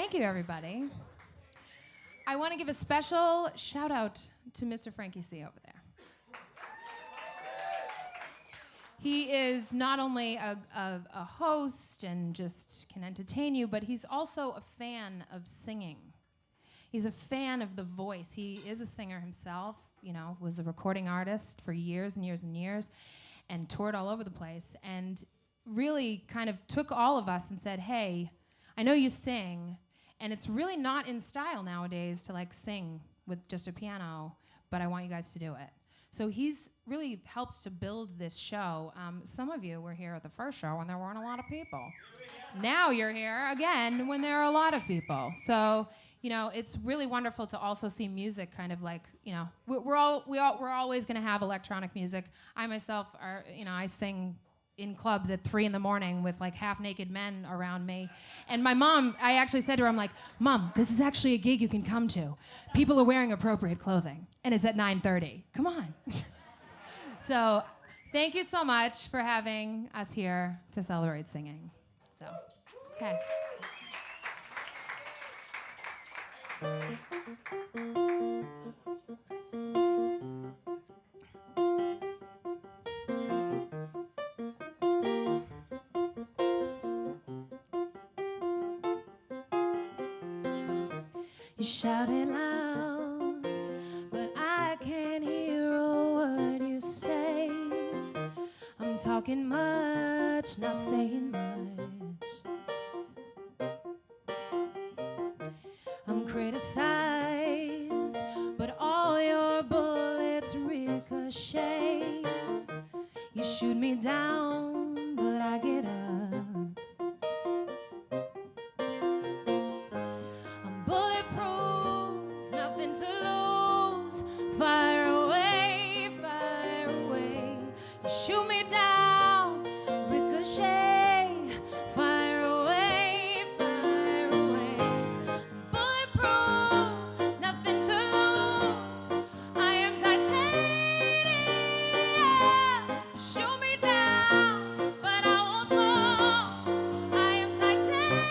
Thank you, everybody. I want to give a special shout out to Mr. Frankie C over there. He is not only a host and just can entertain you, but he's also a fan of singing. He's a fan of the voice. He is a singer himself, you know, was a recording artist for years and years and years and toured all over the place and really kind of took all of us and said, hey, I know you sing, and it's really not in style nowadays to like sing with just a piano, but I want you guys to do it. So he's really helped to build this show. Some of you were here at the first show when there weren't a lot of people. Now you're here again when there are a lot of people. So, you know, it's really wonderful to also see music kind of like, you know, we're always going to have electronic music. I myself I sing in clubs at 3 a.m. with like half-naked men around me. And my mom, I actually said to her, I'm like, Mom, this is actually a gig you can come to. People are wearing appropriate clothing. And it's at 9:30. Come on. So thank you so much for having us here to celebrate singing. So, okay. You shouted loud, but I can't hear a word you say. I'm talking much, not saying much. I'm criticized, but all your bullets ricochet. You shoot me down, but I get up. Shoot me down, ricochet, fire away, fire away. Bulletproof, nothing to lose. I am titanium. Shoot me down, but I won't fall. I am titanium.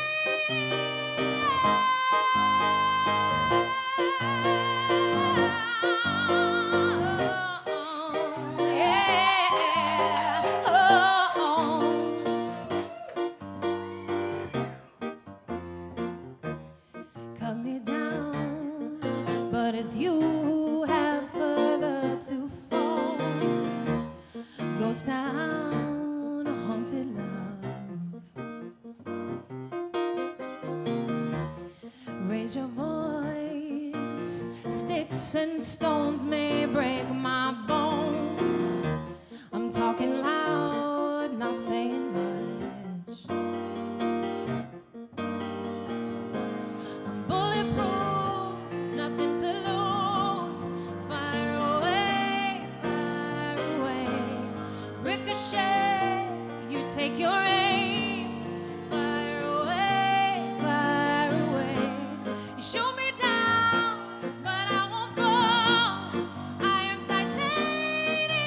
Cut me down, but as you have further to fall, ghost town, haunted love. Raise your voice, sticks and stones may break my bones. I'm talking loud, not saying much. I'm bulletproof, nothing to lose. Fire away, fire away. Ricochet, you take your aim. Fire away, fire away. You shoot me down, but I won't fall. I am titanium.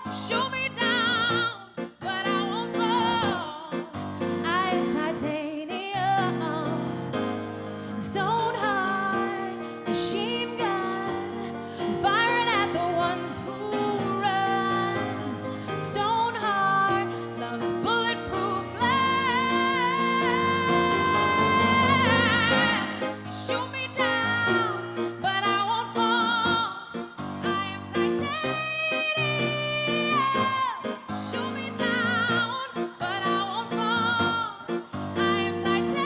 You shoot me down, but I won't fall. I am titanium. Stone heart, machine gun, firing at the ones who run. Stone heart, love's bulletproof glass. Shoot me down, but I won't fall. I am titanium. Shoot me down, but I won't fall. I am titanium.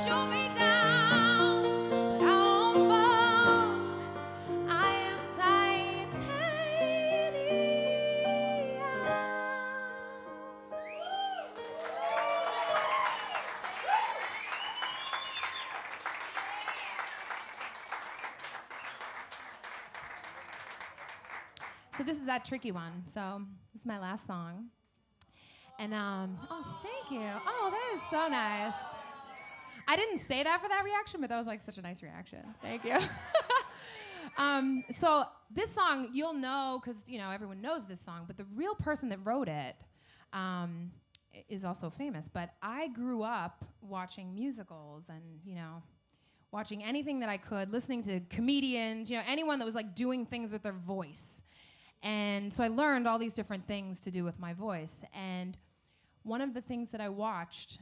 Shoot me down, but I won't fall. I am titanium. So this is that tricky one. So this is my last song. And oh, thank you. Oh, that is so nice. I didn't say that for that reaction, but that was like such a nice reaction. Thank you. So this song, you'll know, because you know everyone knows this song, but the real person that wrote it is also famous, but I grew up watching musicals and, watching anything that I could, listening to comedians, anyone that was like doing things with their voice. And so I learned all these different things to do with my voice. And one of the things that I watched,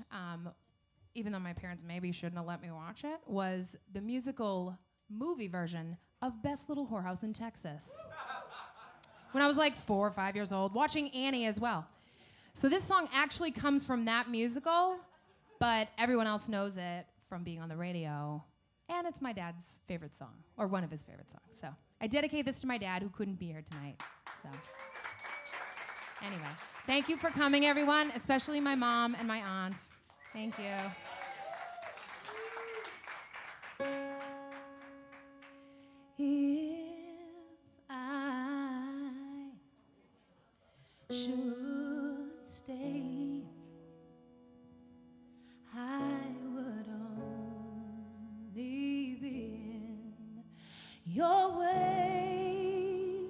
even though my parents maybe shouldn't have let me watch it, was the musical movie version of Best Little Whorehouse in Texas. When I was like 4 or 5 years old, watching Annie as well. So this song actually comes from that musical, but everyone else knows it from being on the radio. And it's my dad's favorite song, or one of his favorite songs. So I dedicate this to my dad, who couldn't be here tonight. So anyway, thank you for coming, everyone, especially my mom and my aunt. Thank you. If I should stay, I would only be in your way.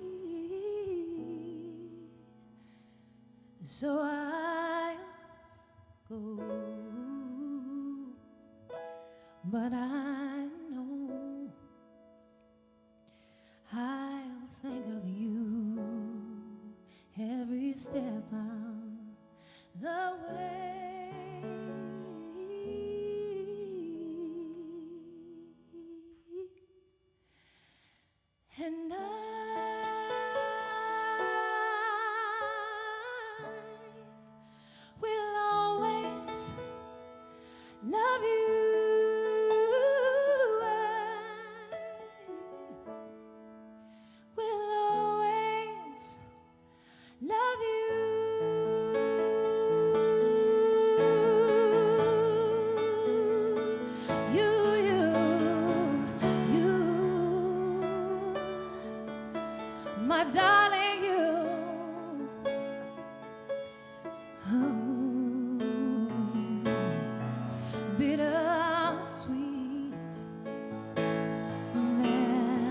So I'll go, but I know I'll think of you every step of the way. And I will always love you. I will always love you. My darling, you. Oh, bitter sweet memories.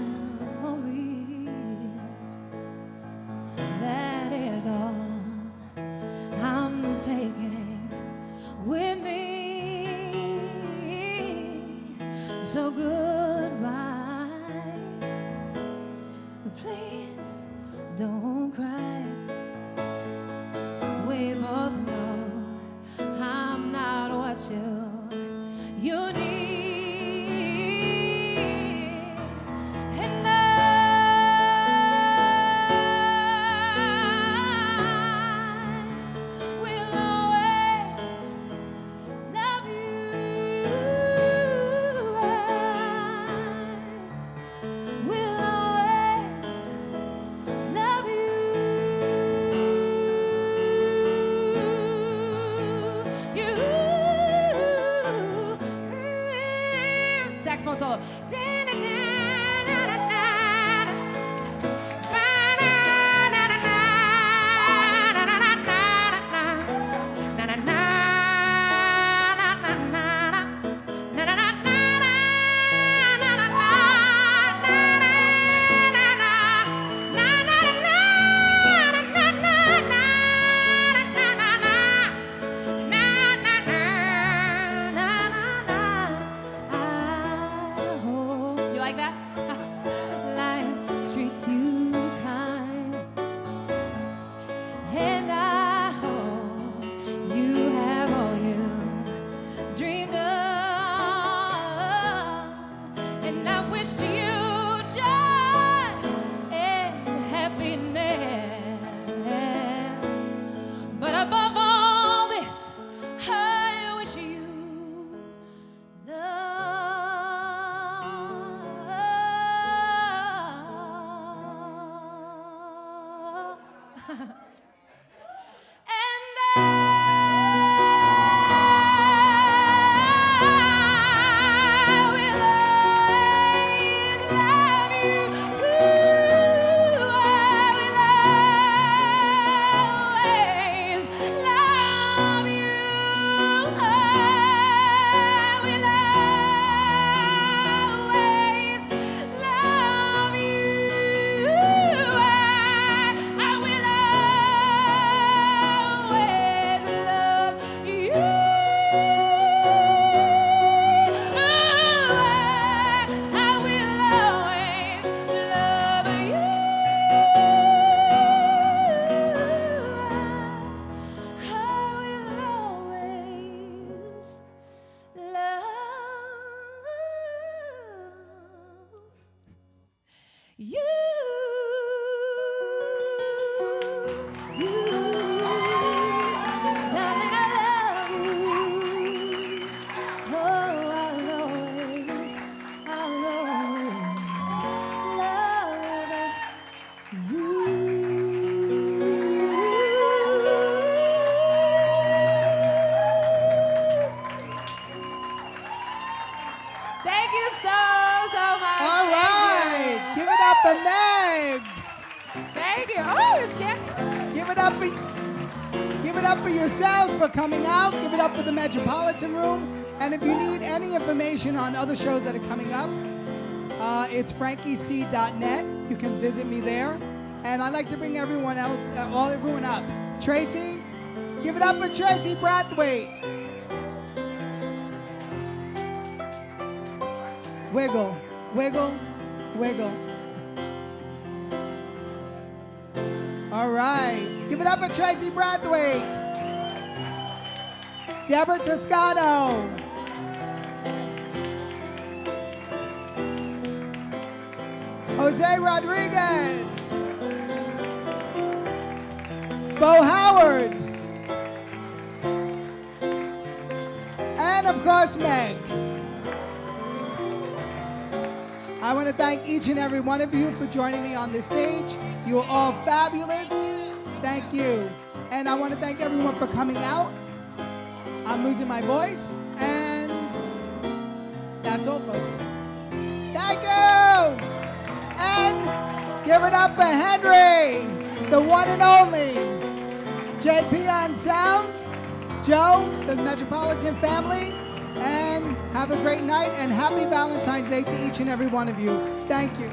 That is all I'm taking with me. So goodbye. Please don't cry. We both know I'm not what you need. And I will always love you. I will always love you. Saxophone solo. You like that? for Meg. Thank you. Oh, you're standing. Give it up for yourselves for coming out. Give it up for the Metropolitan Room. And if you need any information on other shows that are coming up, it's frankiec.net. You can visit me there. And I'd like to bring everyone up. Tracy, give it up for Tracy Brathwaite. Wiggle, wiggle, wiggle. All right. Give it up for Tracy Brathwaite. Debra Toscano. Jose Rodriguez. Beau Howard. And of course, Meg. I want to thank each and every one of you for joining me on this stage. You are all fabulous. Thank you. And I want to thank everyone for coming out. I'm losing my voice. And that's all, folks. Thank you. And give it up for Henry, the one and only. JP on sound. Joe, the Metropolitan family. And have a great night and happy Valentine's Day to each and every one of you. Thank you.